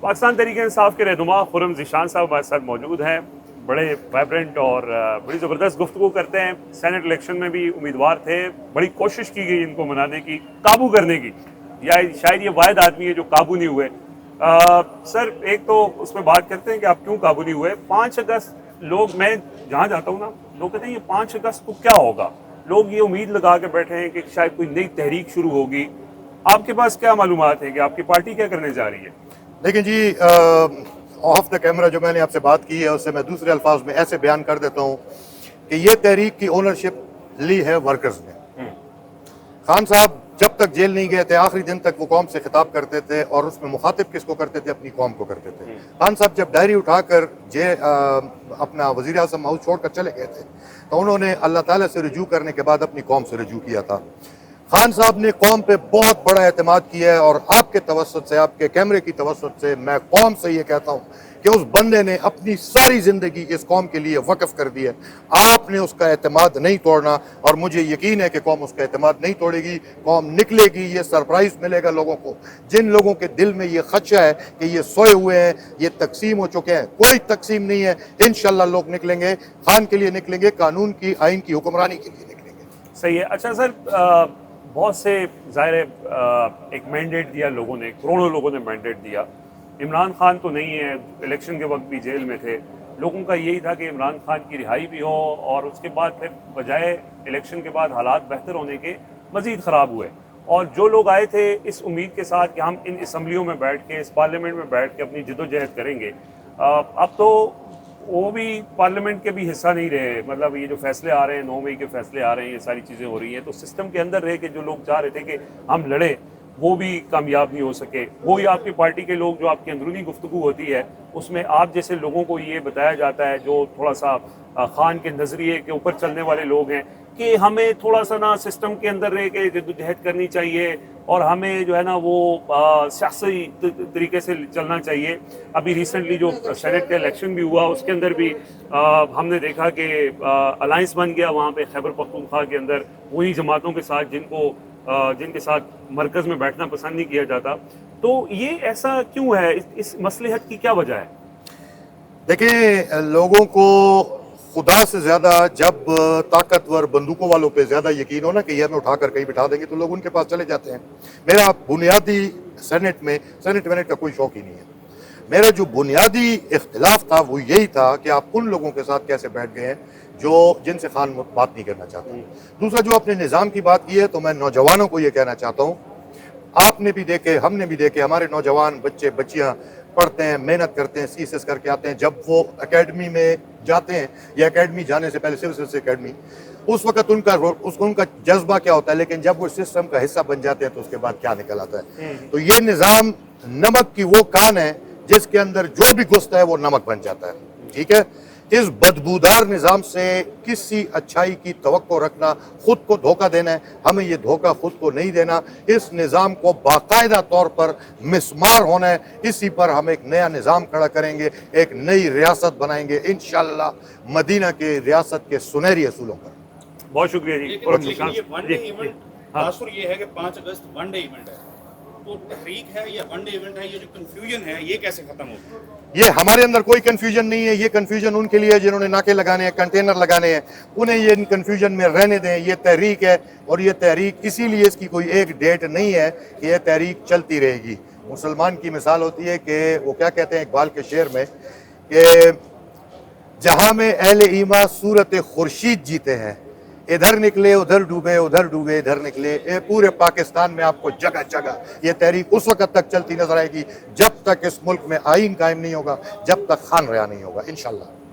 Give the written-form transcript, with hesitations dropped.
پاکستان تحریک انصاف کے رہنما خرم ذیشان صاحب ہمارے ساتھ موجود ہیں. بڑے وائبرنٹ اور بڑی زبردست گفتگو کرتے ہیں. سینٹ الیکشن میں بھی امیدوار تھے, بڑی کوشش کی گئی ان کو منانے کی, قابو کرنے کی, یا شاید یہ واحد آدمی ہے جو قابو نہیں ہوئے. سر ایک تو اس میں بات کرتے ہیں کہ آپ کیوں قابو نہیں ہوئے. 5 اگست لوگ, میں جہاں جاتا ہوں نا, لوگ کہتے ہیں یہ 5 اگست کو کیا ہوگا. لوگ یہ امید لگا کے بیٹھے ہیں کہ شاید کوئی نئی تحریک شروع ہوگی. آپ کے پاس کیا معلومات ہیں کہ آپ کی پارٹی کیا کرنے جا رہی ہے؟ لیکن جی آف دا کیمرہ جو میں نے آپ سے بات کی ہے اس سے میں دوسرے الفاظ میں ایسے بیان کر دیتا ہوں کہ یہ تحریک کی اونرشپ لی ہے ورکرز نے. خان صاحب جب تک جیل نہیں گئے تھے آخری دن تک وہ قوم سے خطاب کرتے تھے, اور اس میں مخاطب کس کو کرتے تھے؟ اپنی قوم کو کرتے تھے. خان صاحب جب ڈائری اٹھا کر اپنا وزیر اعظم ہاؤس چھوڑ کر چلے گئے تھے تو انہوں نے اللہ تعالیٰ سے رجوع کرنے کے بعد اپنی قوم سے رجوع کیا تھا. خان صاحب نے قوم پہ بہت بڑا اعتماد کیا ہے, اور آپ کے توسط سے, آپ کے کیمرے کی توسط سے میں قوم سے یہ کہتا ہوں کہ اس بندے نے اپنی ساری زندگی اس قوم کے لیے وقف کر دی ہے. آپ نے اس کا اعتماد نہیں توڑنا, اور مجھے یقین ہے کہ قوم اس کا اعتماد نہیں توڑے گی. قوم نکلے گی, یہ سرپرائز ملے گا لوگوں کو. جن لوگوں کے دل میں یہ خدشہ ہے کہ یہ سوئے ہوئے ہیں, یہ تقسیم ہو چکے ہیں, کوئی تقسیم نہیں ہے. انشاءاللہ لوگ نکلیں گے, خان کے لیے نکلیں گے, قانون کی آئین کی حکمرانی کے لیے نکلیں گے. صحیح ہے. اچھا سر, بہت سے ظاہر ایک مینڈیٹ دیا لوگوں نے, کروڑوں لوگوں نے مینڈیٹ دیا. عمران خان تو نہیں ہے, الیکشن کے وقت بھی جیل میں تھے. لوگوں کا یہی تھا کہ عمران خان کی رہائی بھی ہو, اور اس کے بعد پھر بجائے الیکشن کے بعد حالات بہتر ہونے کے مزید خراب ہوئے. اور جو لوگ آئے تھے اس امید کے ساتھ کہ ہم ان اسمبلیوں میں بیٹھ کے, اس پارلیمنٹ میں بیٹھ کے اپنی جد و جہد کریں گے, اب تو وہ بھی پارلیمنٹ کے بھی حصہ نہیں رہے. مطلب یہ جو فیصلے آ رہے ہیں, 9 مئی کے فیصلے آ رہے ہیں, یہ ساری چیزیں ہو رہی ہیں, تو سسٹم کے اندر رہ کے جو لوگ چاہ رہے تھے کہ ہم لڑیں, وہ بھی کامیاب نہیں ہو سکے. وہی آپ کی پارٹی کے لوگ, جو آپ کی اندرونی گفتگو ہوتی ہے اس میں آپ جیسے لوگوں کو یہ بتایا جاتا ہے, جو تھوڑا سا خان کے نظریے کے اوپر چلنے والے لوگ ہیں, کہ ہمیں تھوڑا سا نا سسٹم کے اندر رہ کے جدوجہد کرنی چاہیے, اور ہمیں جو ہے نا وہ سیاسی طریقے سے چلنا چاہیے. ابھی ریسنٹلی جو سینٹ کا الیکشن بھی ہوا, اس کے اندر بھی ہم نے دیکھا کہ الائنس بن گیا وہاں پہ خیبر پختونخوا کے اندر وہی جماعتوں کے ساتھ جن کے ساتھ مرکز میں بیٹھنا پسند نہیں کیا جاتا. تو یہ ایسا کیوں ہے؟ اس مصلحت کی کیا وجہ ہے؟ دیکھیں, لوگوں کو خدا سے زیادہ جب طاقتور بندوقوں والوں پہ زیادہ یقین ہو نا کہ یہ ہمیں اٹھا کر کہیں بٹھا دیں گے, تو لوگ ان کے پاس چلے جاتے ہیں. میرا بنیادی سینٹ وینٹ کا کوئی شوق ہی نہیں ہے. میرا جو بنیادی اختلاف تھا وہ یہی تھا کہ آپ ان لوگوں کے ساتھ کیسے بیٹھ گئے ہیں جن سے خان بات نہیں کرنا چاہتا. دوسرا, جو آپ نے نظام کی بات کی ہے, تو میں نوجوانوں کو یہ کہنا چاہتا ہوں, آپ نے بھی دیکھے, ہم نے بھی دیکھے, ہمارے نوجوان بچے بچیاں پڑھتے ہیں, محنت کرتے ہیں, CSS کر کے آتے ہیں. جب وہ اکیڈمی میں جاتے ہیں, یا اکیڈمی جانے سے پہلے سول سروس اکیڈمی, اس وقت ان کا جذبہ کیا ہوتا ہے, لیکن جب وہ سسٹم کا حصہ بن جاتے ہیں تو اس کے بعد کیا نکل آتا ہے. تو یہ نظام نمک کی وہ کان ہے جس کے اندر جو بھی گھستا ہے وہ نمک بن جاتا ہے. ٹھیک ہے, اس بدبودار نظام سے کسی اچھائی کی توقع رکھنا خود کو دھوکہ دینا ہے. ہمیں یہ دھوکہ خود کو نہیں دینا. اس نظام کو باقاعدہ طور پر مسمار ہونا ہے. اسی پر ہم ایک نیا نظام کھڑا کریں گے, ایک نئی ریاست بنائیں گے انشاءاللہ, مدینہ کے ریاست کے سنہری اصولوں پر. بہت شکریہ جی. یہ ون ڈے ایونٹ, تاثر یہ ہے کہ 5 اگست ون ڈے ایونٹ ہے, تو تحریک ہے یا ون ڈے ایونٹ ہے, یہ جو کنفیوژن ہے یہ کیسے ختم ہوگا؟ یہ ہمارے اندر کوئی کنفیوژن نہیں ہے. یہ کنفیوژن ان کے لیے جنہوں نے ناکے لگانے ہیں, کنٹینر لگانے ہیں, انہیں یہ ان کنفیوژن میں رہنے دیں. یہ تحریک ہے, اور یہ تحریک اسی لیے اس کی کوئی ایک ڈیٹ نہیں ہے کہ یہ تحریک چلتی رہے گی. مسلمان کی مثال ہوتی ہے کہ وہ کیا کہتے ہیں اقبال کے شعر میں, کہ جہاں میں اہل ایمان صورت خورشید جیتے ہیں, ادھر نکلے ادھر ڈوبے, ادھر ڈوبے ادھر نکلے. پورے پاکستان میں آپ کو جگہ جگہ یہ تحریک اس وقت تک چلتی نظر آئے گی جب تک اس ملک میں آئین قائم نہیں ہوگا, جب تک خان رہا نہیں ہوگا انشاءاللہ.